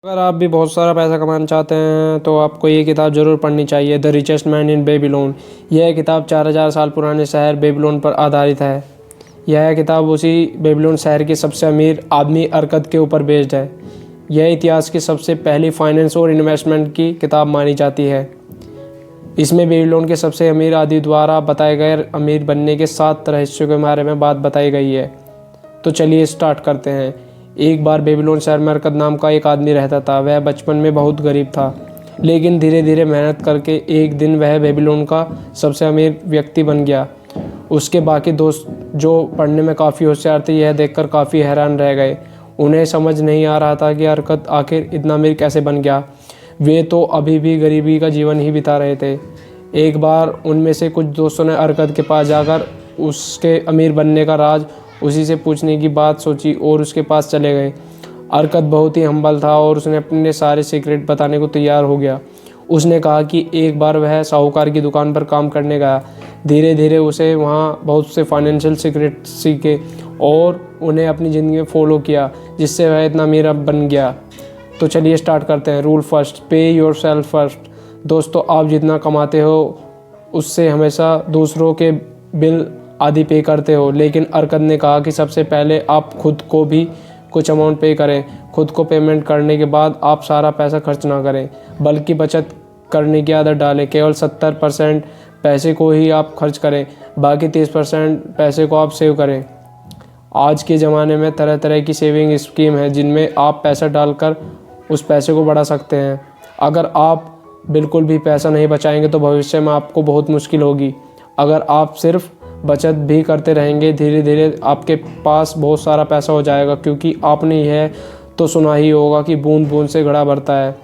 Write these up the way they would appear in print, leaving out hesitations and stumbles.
अगर आप भी बहुत सारा पैसा कमाना चाहते हैं तो आपको ये किताब ज़रूर पढ़नी चाहिए, the richest man in Babylon. यह किताब 4000 साल पुराने शहर बेबीलोन पर आधारित है। यह किताब उसी बेबीलोन शहर के सबसे अमीर आदमी अरकद के ऊपर बेस्ड है। यह इतिहास की सबसे पहली फाइनेंस और इन्वेस्टमेंट की किताब मानी जाती है। इसमें बेबीलोन के सबसे अमीर आदमी द्वारा बताए गए अमीर बनने के 7 रहस्यों के बारे में बात बताई गई है। तो चलिए स्टार्ट करते हैं। एक बार बेबीलोन शहर में अरकद नाम का एक आदमी रहता था। वह बचपन में बहुत गरीब था, लेकिन धीरे धीरे मेहनत करके एक दिन वह बेबीलोन का सबसे अमीर व्यक्ति बन गया। उसके बाकी दोस्त जो पढ़ने में काफ़ी होशियार थे, यह देखकर काफ़ी हैरान रह गए। उन्हें समझ नहीं आ रहा था कि अरकद आखिर इतना अमीर कैसे बन गया। वे तो अभी भी गरीबी का जीवन ही बिता रहे थे। एक बार उनमें से कुछ दोस्तों ने अरकद के पास जाकर उसके अमीर बनने का राज उसी से पूछने की बात सोची और उसके पास चले गए। अरकद बहुत ही हम्बल था और उसने अपने सारे सीक्रेट बताने को तैयार हो गया। उसने कहा कि एक बार वह साहूकार की दुकान पर काम करने गया। धीरे धीरे उसे वहाँ बहुत से फाइनेंशियल सीक्रेट सीखे और उन्हें अपनी ज़िंदगी में फॉलो किया, जिससे वह इतना अमीर बन गया। तो चलिए स्टार्ट करते हैं। रूल फर्स्ट, पे योर सेल्फ फर्स्ट। दोस्तों, आप जितना कमाते हो उससे हमेशा दूसरों के बिल आदि पे करते हो, लेकिन अरकद ने कहा कि सबसे पहले आप खुद को भी कुछ अमाउंट पे करें। खुद को पेमेंट करने के बाद आप सारा पैसा खर्च ना करें, बल्कि बचत करने की आदत डालें। केवल 70% पैसे को ही आप खर्च करें, बाकी 30% पैसे को आप सेव करें। आज के ज़माने में तरह तरह की सेविंग स्कीम है जिनमें आप पैसा डालकर उस पैसे को बढ़ा सकते हैं। अगर आप बिल्कुल भी पैसा नहीं बचाएंगे तो भविष्य में आपको बहुत मुश्किल होगी। अगर आप सिर्फ बचत भी करते रहेंगे, धीरे धीरे आपके पास बहुत सारा पैसा हो जाएगा, क्योंकि आपने यह तो सुना ही होगा कि बूंद बूंद से घड़ा भरता है।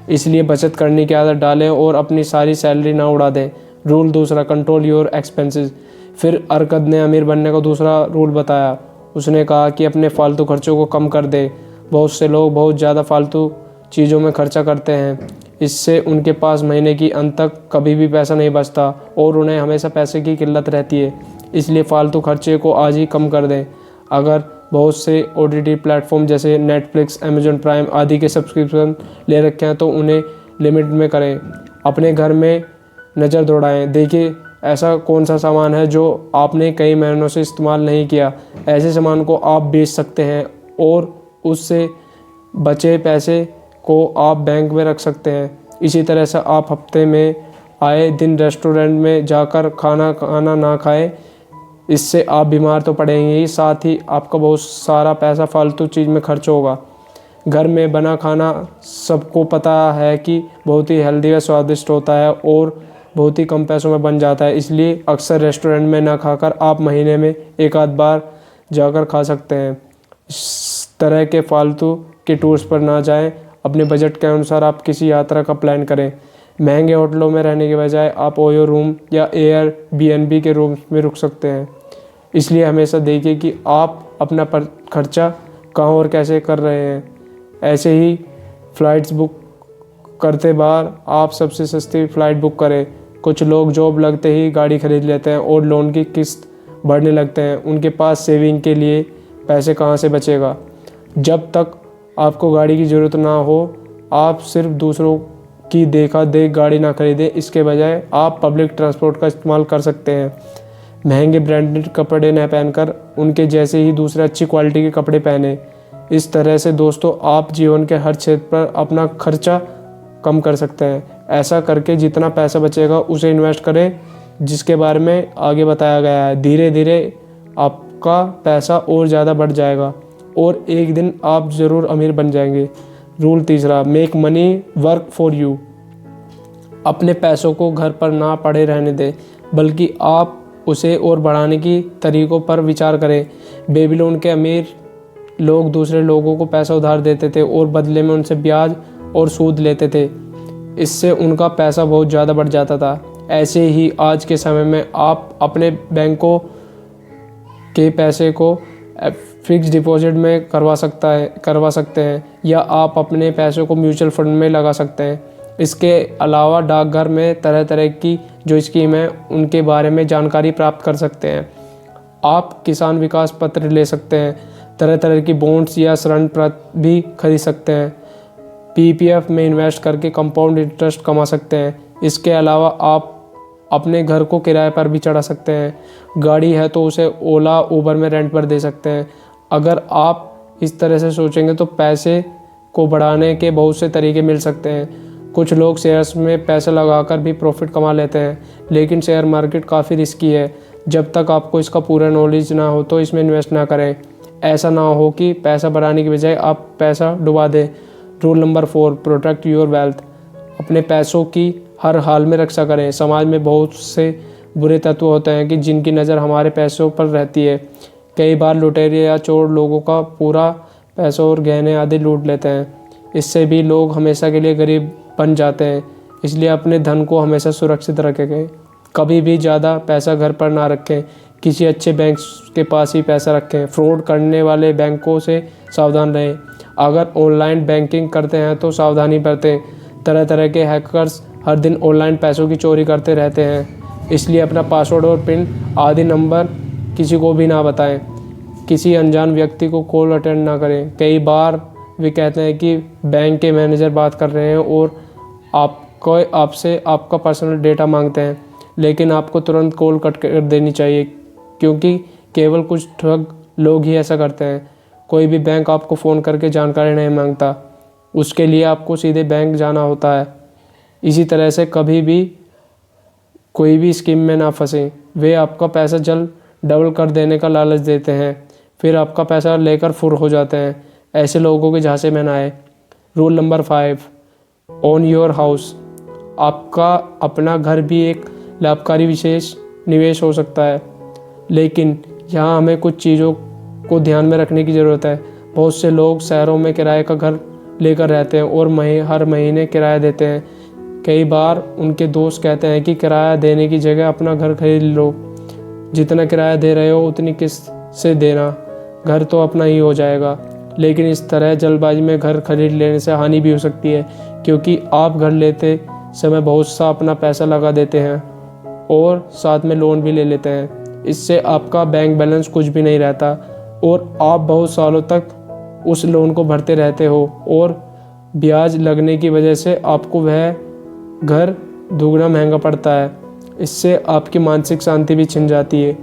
इसलिए बचत करने की आदत डालें और अपनी सारी सैलरी ना उड़ा दें। रूल दूसरा, कंट्रोल योर एक्सपेंसेस। फिर अरकद ने अमीर बनने का दूसरा रूल बताया। उसने कहा कि अपने फालतू खर्चों को कम कर दे। बहुत से लोग बहुत ज़्यादा फालतू चीज़ों में खर्चा करते हैं। इससे उनके पास महीने की अंत तक कभी भी पैसा नहीं बचता और उन्हें हमेशा पैसे की किल्लत रहती है। इसलिए फालतू खर्चे को आज ही कम कर दें। अगर बहुत से OTT प्लेटफॉर्म जैसे नेटफ्लिक्स, अमेजॉन प्राइम आदि के सब्सक्रिप्शन ले रखे हैं तो उन्हें लिमिट में करें। अपने घर में नज़र दौड़ाएं, देखिए ऐसा कौन सा सामान है जो आपने कई महीनों से इस्तेमाल नहीं किया। ऐसे सामान को आप बेच सकते हैं और उससे बचे पैसे को आप बैंक में रख सकते हैं। इसी तरह से आप हफ्ते में आए दिन रेस्टोरेंट में जाकर खाना ना खाएं। इससे आप बीमार तो पड़ेंगे ही, साथ ही आपका बहुत सारा पैसा फालतू चीज़ में खर्च होगा। घर में बना खाना सबको पता है कि बहुत ही हेल्दी व स्वादिष्ट होता है और बहुत ही कम पैसों में बन जाता है। इसलिए अक्सर रेस्टोरेंट में ना खाकर आप महीने में एक आध बार जाकर खा सकते हैं। इस तरह के फालतू के टूर्स पर ना जाएं। अपने बजट के अनुसार आप किसी यात्रा का प्लान करें। महंगे होटलों में रहने के बजाय आप ओयो रूम या एयरबीएनबी के रूम में रुक सकते हैं। इसलिए हमेशा देखिए कि आप अपना खर्चा कहाँ और कैसे कर रहे हैं। ऐसे ही फ़्लाइट्स बुक करते बार आप सबसे सस्ती फ़्लाइट बुक करें। कुछ लोग जॉब लगते ही गाड़ी खरीद लेते हैं और लोन की किस्त भरने लगते हैं। उनके पास सेविंग के लिए पैसे कहाँ से बचेगा। जब तक आपको गाड़ी की ज़रूरत ना हो, आप सिर्फ दूसरों की देखा देख गाड़ी ना खरीदें। इसके बजाय आप पब्लिक ट्रांसपोर्ट का इस्तेमाल कर सकते हैं। महंगे ब्रांडेड कपड़े न पहनकर उनके जैसे ही दूसरे अच्छी क्वालिटी के कपड़े पहने। इस तरह से दोस्तों आप जीवन के हर क्षेत्र पर अपना खर्चा कम कर सकते हैं। ऐसा करके जितना पैसा बचेगा उसे इन्वेस्ट करें, जिसके बारे में आगे बताया गया है। धीरे धीरे आपका पैसा और ज़्यादा बढ़ जाएगा और एक दिन आप ज़रूर अमीर बन जाएंगे। रूल तीसरा, make money work for you. अपने पैसों को घर पर ना पड़े रहने दें, बल्कि आप उसे और बढ़ाने की तरीक़ों पर विचार करें। बेबीलोन के अमीर लोग दूसरे लोगों को पैसा उधार देते थे और बदले में उनसे ब्याज और सूद लेते थे। इससे उनका पैसा बहुत ज़्यादा बढ़ जाता था। ऐसे ही आज के समय में आप अपने बैंकों के पैसे को फिक्स डिपॉजिट में करवा सकते हैं या आप अपने पैसों को म्यूचुअल फंड में लगा सकते हैं। इसके अलावा डाकघर में तरह तरह की जो स्कीम है उनके बारे में जानकारी प्राप्त कर सकते हैं। आप किसान विकास पत्र ले सकते हैं। तरह तरह की बॉन्ड्स या ऋण पत्र भी खरीद सकते हैं। पीपीएफ में इन्वेस्ट करके कंपाउंड इंटरेस्ट कमा सकते हैं। इसके अलावा आप अपने घर को किराए पर भी चढ़ा सकते हैं। गाड़ी है तो उसे ओला उबर में रेंट पर दे सकते हैं। अगर आप इस तरह से सोचेंगे तो पैसे को बढ़ाने के बहुत से तरीके मिल सकते हैं। कुछ लोग शेयर्स में पैसे लगाकर भी प्रॉफिट कमा लेते हैं, लेकिन शेयर मार्केट काफ़ी रिस्की है। जब तक आपको इसका पूरा नॉलेज ना हो तो इसमें इन्वेस्ट ना करें। ऐसा ना हो कि पैसा बढ़ाने की बजाय आप पैसा डुबा दें। Rule number 4, protect your wealth. अपने पैसों की हर हाल में रक्षा करें। समाज में बहुत से बुरे तत्व होते हैं कि जिनकी नज़र हमारे पैसों पर रहती है। कई बार लुटेरे या चोर लोगों का पूरा पैसा और गहने आदि लूट लेते हैं। इससे भी लोग हमेशा के लिए गरीब बन जाते हैं। इसलिए अपने धन को हमेशा सुरक्षित रखें। कभी भी ज़्यादा पैसा घर पर ना रखें। किसी अच्छे बैंक के पास ही पैसा रखें। फ्रॉड करने वाले बैंकों से सावधान रहें। अगर ऑनलाइन बैंकिंग करते हैं तो सावधानी बरतें। तरह तरह के हैकर्स हर दिन ऑनलाइन पैसों की चोरी करते रहते हैं। इसलिए अपना पासवर्ड और पिन आदि नंबर किसी को भी ना बताएं। किसी अनजान व्यक्ति को कॉल अटेंड ना करें। कई बार वे कहते हैं कि बैंक के मैनेजर बात कर रहे हैं और आपसे आपका पर्सनल डेटा मांगते हैं, लेकिन आपको तुरंत कॉल कट कर देनी चाहिए, क्योंकि केवल कुछ ठग लोग ही ऐसा करते हैं। कोई भी बैंक आपको फ़ोन करके जानकारी नहीं मांगता, उसके लिए आपको सीधे बैंक जाना होता है। इसी तरह से कभी भी कोई भी स्कीम में ना फंसें। वे आपका पैसा जल्द डबल कर देने का लालच देते हैं, फिर आपका पैसा लेकर फुर हो जाते हैं। ऐसे लोगों के झांसे में ना आए। Rule number 5, own your house. आपका अपना घर भी एक लाभकारी विशेष निवेश हो सकता है, लेकिन यहाँ हमें कुछ चीज़ों को ध्यान में रखने की ज़रूरत है। बहुत से लोग शहरों में किराए का घर लेकर रहते हैं और हर महीने किराया देते हैं। कई बार उनके दोस्त कहते हैं कि किराया देने की जगह अपना घर खरीद लो। जितना किराया दे रहे हो उतनी किस्त से देना, घर तो अपना ही हो जाएगा। लेकिन इस तरह जल्दबाजी में घर खरीद लेने से हानि भी हो सकती है, क्योंकि आप घर लेते समय बहुत सा अपना पैसा लगा देते हैं और साथ में लोन भी ले लेते हैं। इससे आपका बैंक बैलेंस कुछ भी नहीं रहता और आप बहुत सालों तक उस लोन को भरते रहते हो और ब्याज लगने की वजह से आपको वह घर दुगना महंगा पड़ता है। इससे आपकी मानसिक शांति भी छिन जाती है।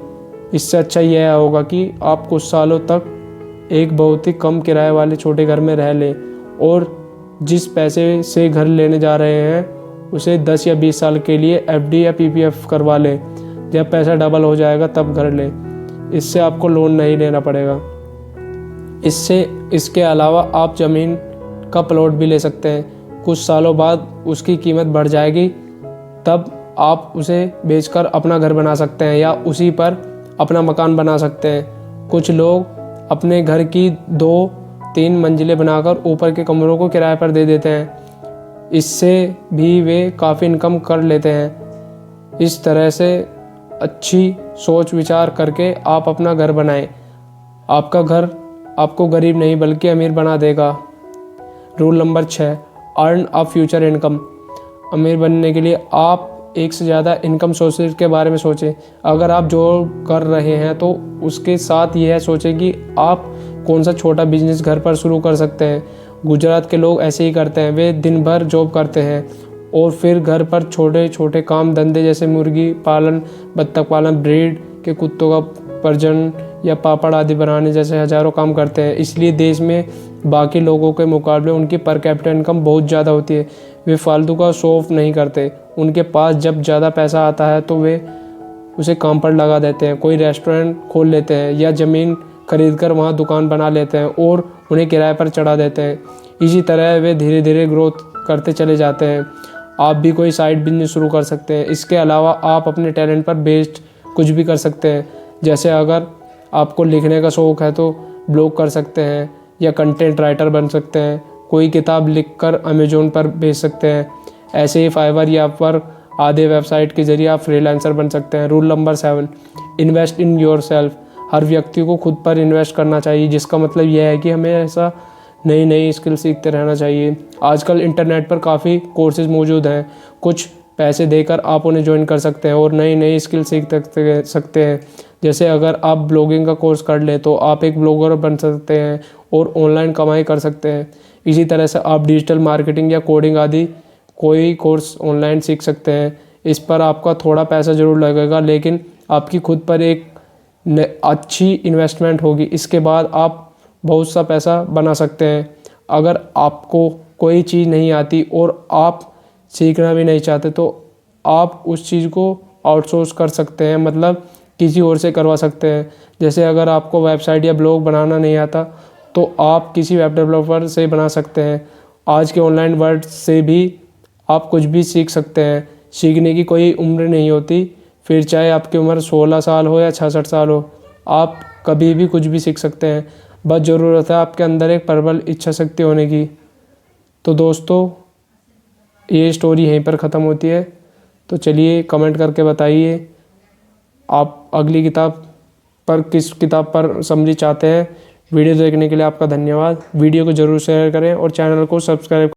इससे अच्छा यह होगा कि आप कुछ सालों तक एक बहुत ही कम किराए वाले छोटे घर में रह लें और जिस पैसे से घर लेने जा रहे हैं उसे 10 या 20 साल के लिए एफडी या पीपीएफ करवा लें। जब पैसा डबल हो जाएगा तब घर लें। इससे आपको लोन नहीं लेना पड़ेगा। इसके अलावा आप ज़मीन का प्लॉट भी ले सकते हैं। कुछ सालों बाद उसकी कीमत बढ़ जाएगी, तब आप उसे बेचकर अपना घर बना सकते हैं या उसी पर अपना मकान बना सकते हैं। कुछ लोग अपने घर की 2-3 मंजिलें बनाकर ऊपर के कमरों को किराए पर दे देते हैं। इससे भी वे काफ़ी इनकम कर लेते हैं। इस तरह से अच्छी सोच विचार करके आप अपना घर बनाएं। आपका घर आपको गरीब नहीं बल्कि अमीर बना देगा। Rule number 6, earn a future income. अमीर बनने के लिए आप एक से ज़्यादा इनकम सोर्सेज के बारे में सोचें। अगर आप जॉब कर रहे हैं तो उसके साथ यह सोचें कि आप कौन सा छोटा बिजनेस घर पर शुरू कर सकते हैं। गुजरात के लोग ऐसे ही करते हैं। वे दिन भर जॉब करते हैं और फिर घर पर छोटे छोटे काम धंधे जैसे मुर्गी पालन, बत्तख पालन, ब्रीड के कुत्तों का प्रजनन या पापड़ आदि बनाने जैसे हज़ारों काम करते हैं। इसलिए देश में बाकी लोगों के मुकाबले उनकी पर कैपिटा इनकम बहुत ज़्यादा होती है। वे फालतू का शो ऑफ नहीं करते। उनके पास जब ज़्यादा पैसा आता है तो वे उसे काम पर लगा देते हैं, कोई रेस्टोरेंट खोल लेते हैं या ज़मीन खरीद कर वहाँ दुकान बना लेते हैं और उन्हें किराए पर चढ़ा देते हैं। इसी तरह वे धीरे धीरे ग्रोथ करते चले जाते हैं। आप भी कोई साइड बिजनेस शुरू कर सकते हैं। इसके अलावा आप अपने टैलेंट पर बेस्ड कुछ भी कर सकते हैं। जैसे अगर आपको लिखने का शौक़ है तो ब्लॉग कर सकते हैं या कंटेंट राइटर बन सकते हैं। कोई किताब लिखकर अमेज़ॉन पर बेच सकते हैं। ऐसे ही फाइवर या अपवर्क आदि वेबसाइट के जरिए आप फ्रीलांसर बन सकते हैं। Rule number 7, invest in yourself. हर व्यक्ति को खुद पर इन्वेस्ट करना चाहिए, जिसका मतलब यह है कि हमें ऐसा नई नई स्किल सीखते रहना चाहिए। आजकल इंटरनेट पर काफ़ी कोर्सेज मौजूद हैं। कुछ पैसे देकर आप उन्हें ज्वाइन कर सकते हैं और नई नई स्किल सीख सकते हैं। जैसे अगर आप ब्लॉगिंग का कोर्स कर लें तो आप एक ब्लॉगर बन सकते हैं और ऑनलाइन कमाई कर सकते हैं। इसी तरह से आप डिजिटल मार्केटिंग या कोडिंग आदि कोई कोर्स ऑनलाइन सीख सकते हैं। इस पर आपका थोड़ा पैसा ज़रूर लगेगा, लेकिन आपकी खुद पर एक अच्छी इन्वेस्टमेंट होगी। इसके बाद आप बहुत सा पैसा बना सकते हैं। अगर आपको कोई चीज़ नहीं आती और आप सीखना भी नहीं चाहते तो आप उस चीज़ को आउटसोर्स कर सकते हैं, मतलब किसी और से करवा सकते हैं। जैसे अगर आपको वेबसाइट या ब्लॉग बनाना नहीं आता तो आप किसी वेब डेवलपर से बना सकते हैं। आज के ऑनलाइन वर्ल्ड से भी आप कुछ भी सीख सकते हैं। सीखने की कोई उम्र नहीं होती, फिर चाहे आपकी उम्र 16 साल हो या 66 साल हो, आप कभी भी कुछ भी सीख सकते हैं। बस ज़रूरत है आपके अंदर एक प्रबल इच्छा शक्ति होने की। तो दोस्तों, ये स्टोरी यहीं पर ख़त्म होती है। तो चलिए कमेंट करके बताइए आप अगली किताब पर किस किताब पर समरी चाहते हैं। वीडियो देखने के लिए आपका धन्यवाद। वीडियो को ज़रूर शेयर करें और चैनल को सब्सक्राइब